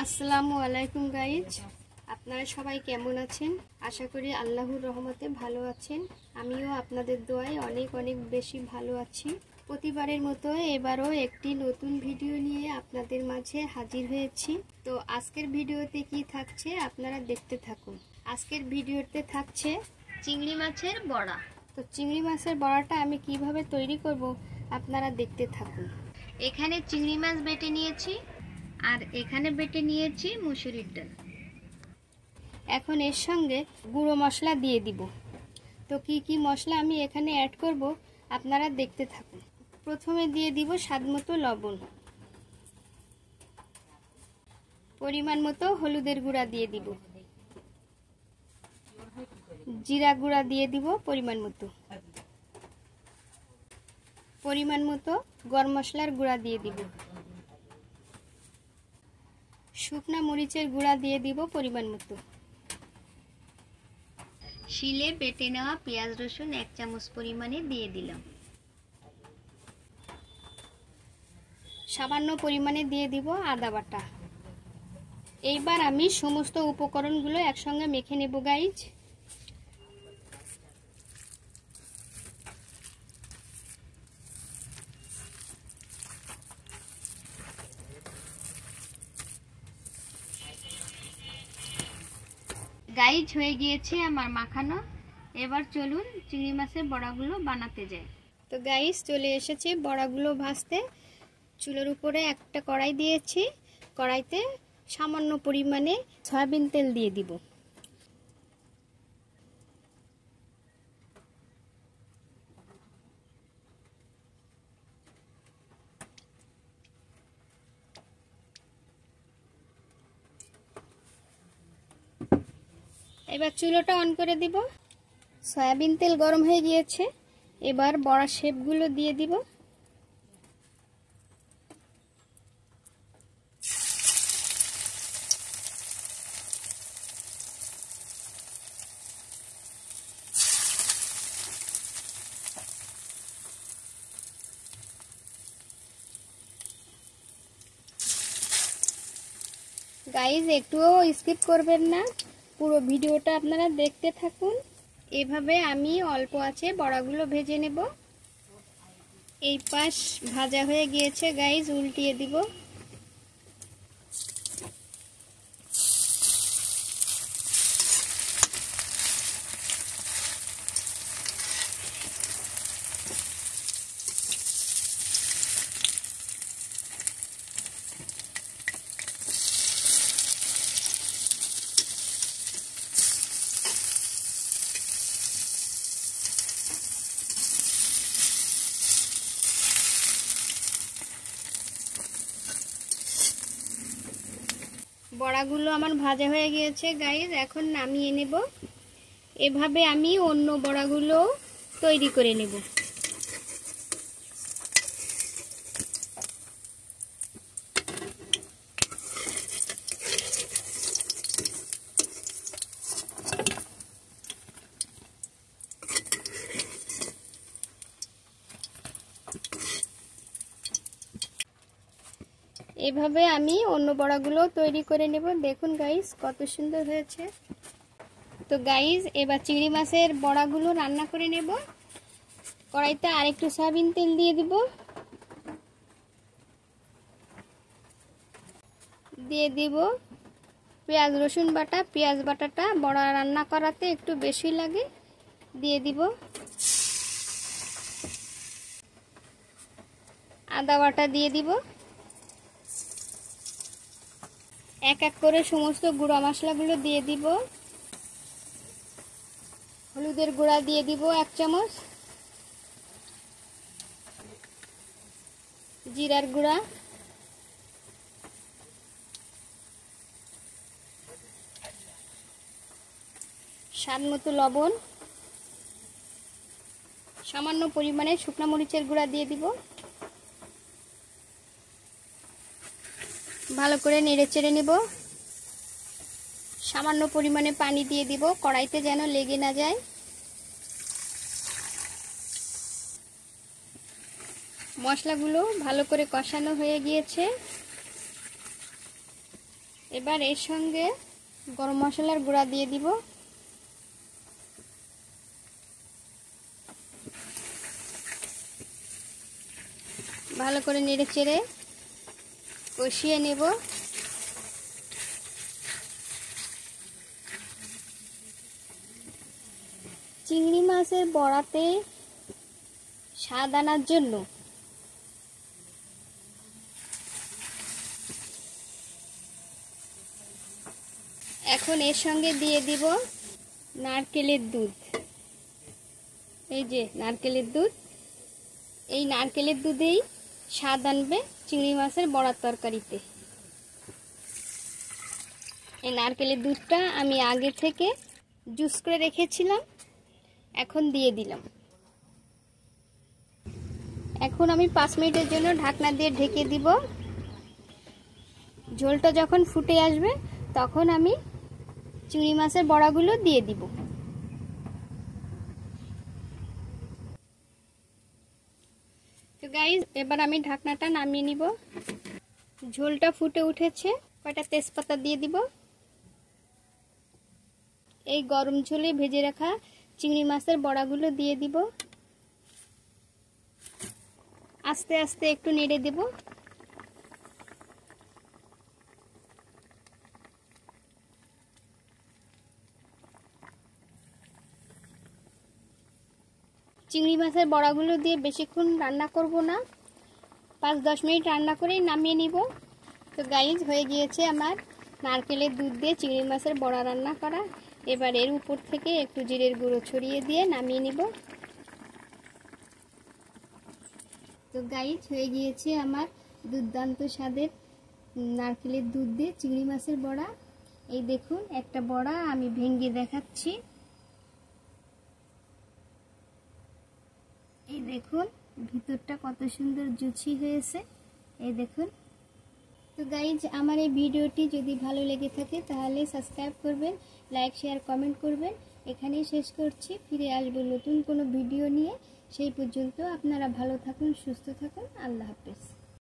আসসালামু আলাইকুম গাইজ, আপনারা সবাই কেমন আছেন? আশা করি আল্লাহর রহমতে ভালো আছেন। আমিও আপনাদের দোয়ায় অনেক অনেক বেশি ভালো আছি। প্রতিবারের মতো এবারও একটি নতুন ভিডিও নিয়ে আপনাদের মাঝে হাজির হয়েছি। তো আজকের ভিডিওতে কি থাকছে আপনারা দেখতে থাকুন। আজকের ভিডিওতে থাকছে চিংড়ি মাছের বড়া। তো চিংড়ি মাছের বড়াটা আমি কিভাবে তৈরি করব আপনারা দেখতে থাকুন। এখানে চিংড়ি মাছ বেটে নিয়েছি আর এখানে বেটে নিয়েছি মুসুরির ডাল। এখন এর সঙ্গে গুঁড়ো মশলা দিয়ে দিব। তো কি কি মশলা আমি এখানে অ্যাড করব আপনারা দেখতে থাকুন। প্রথমে দিয়ে দিব স্বাদমতো লবণ, পরিমাণ মতো হলুদের গুঁড়া দিয়ে দিব, জিরা গুঁড়া দিয়ে দিব পরিমাণ মতো গরম মশলার গুঁড়া দিয়ে দিব, শুকনা মরিচের গুঁড়া দিয়ে দিব পরিমাণ মতো, শিলে বেটে নেওয়া পেঁয়াজ রসুন 1 চামচ পরিমাণে দিয়ে দিলাম, সামান্য পরিমাণে দিয়ে দিব আদা বাটা। এইবার আমি সমস্ত উপকরণগুলো একসঙ্গে মেখে নেব গাইজ। গাইজ হয়ে গিয়েছে আমার মাখানো। এবার চলুন চিংড়ি মাছের বড়াগুলো বানাতে যাই। তো গাইজ চলে এসেছে বড়াগুলো ভাজতে। চুলের উপরে একটা কড়াই দিয়েছি, কড়াইতে সামান্য পরিমাণে সয়াবিন তেল দিয়ে দিব। এবার চুলোটা অন করে দিব। সয়াবিন তেল গরম হয়ে গিয়েছে, এবার বড়া শেপগুলো দিয়ে দিব। গাইজ একটুও স্কিপ করবেন না, পুরো ভিডিওটা আপনারা দেখতে থাকুন। এভাবে আমি অল্প আছে বড়াগুলো ভেজে নেব। এই পাশ ভাজা হয়ে গিয়েছে গাইজ, উল্টিয়ে দিব। বড়াগুলো আমার ভাজা হয়ে গিয়েছে গাইজ, এখন নামিয়ে নেব। এভাবে আমি অন্য বড়াগুলো তৈরি করে নেব। এভাবে আমি অন্য বড়াগুলো তৈরি করে নেব। দেখুন গাইজ কত সুন্দর হয়েছে। তো গাইজ এবার চিংড়ি মাছের বড়াগুলো রান্না করে নেব। কড়াইতে আরেকটু সয়াবিন তেল দিয়ে দিব। দিয়ে দিব পেঁয়াজ রসুন বাটা। পেঁয়াজ বাটাটা বড়া রান্না করাতে একটু বেশি লাগে। দিয়ে দিব আদা বাটা, দিয়ে দিব। এক এক করে সমস্ত গুঁড়া মশলাগুলো দিয়ে দিব। হলুদের গুঁড়া দিয়ে দিব 1 চামচ, জিরার গুঁড়া, স্বাদ মতো লবণ, সামান্য পরিমাণে শুকনো মরিচের গুঁড়া দিয়ে দিব। ভালো করে নেড়ে চেড়ে নেব। সামান্য পরিমাণে পানি দিয়ে দিব, কড়াইতে যেন লেগে না যায়। মশলাগুলো ভালো করে কষানো হয়ে গিয়েছে। এবার এর সঙ্গে গরম মশলার গুঁড়া দিয়ে দিব। ভালো করে নেড়ে চেড়ে কষিয়ে নেব। চিংড়ি মাছের বড়াতে স্বাদ আনার জন্য এখন এর সঙ্গে দিয়ে দিব নারকেলের দুধ। এই যে নারকেলের দুধ, এই নারকেলের দুধেই স্বাদ আনবে চিংড়ি মাছের বড়ার তরকারিতে। এই নারকেলের দুধটা আমি আগে থেকে জুস করে রেখেছিলাম, এখন দিয়ে দিলাম। এখন আমি 5 মিনিটের জন্য ঢাকনা দিয়ে ঢেকে দিব। ঝোলটা যখন ফুটে আসবে তখন আমি চিংড়ি মাছের বড়াগুলো দিয়ে দিব। তো গাইস, এবার আমি ঢাকনাটা নামিয়ে নিব। ঝোলটা ফুটে উঠেছে, কয়টা তেজপাতা দিয়ে দিব। এই গরম ঝোলে ভেজে রাখা চিংড়ি মাছের বড়াগুলো দিয়ে দিব। আস্তে আস্তে একটু নেড়ে দেব। চিংড়ি মাছের বড়াগুলো দিয়ে বেশিক্ষণ রান্না করব না, 5-10 মিনিট রান্না করেই নামিয়ে নিব। তো গাইজ, হয়ে গিয়েছে আমার নারকেলের দুধ দিয়ে চিংড়ি মাছের বড়া রান্না করা। এবার এর উপর থেকে একটু জিরের গুঁড়ো ছড়িয়ে দিয়ে নামিয়ে নিব। তো গাইজ, হয়ে গিয়েছে আমার দুর্দান্ত স্বাদের নারকেলের দুধ দিয়ে চিংড়ি মাছের বড়া। এই দেখুন, একটা বড়া আমি ভেঙে দেখাচ্ছি। এই দেখুন ভিতরটা কত সুন্দর জুচি হয়েছে, এই দেখুন। তো গাইজ, আমার এই ভিডিওটি যদি ভালো লেগে থাকে তাহলে সাবস্ক্রাইব করবেন, লাইক শেয়ার কমেন্ট করবেন। এখানেই শেষ করছি, ফিরে আসবো নতুন কোনো ভিডিও নিয়ে। সেই পর্যন্ত আপনারা ভালো থাকুন, সুস্থ থাকুন। আল্লাহ হাফেজ।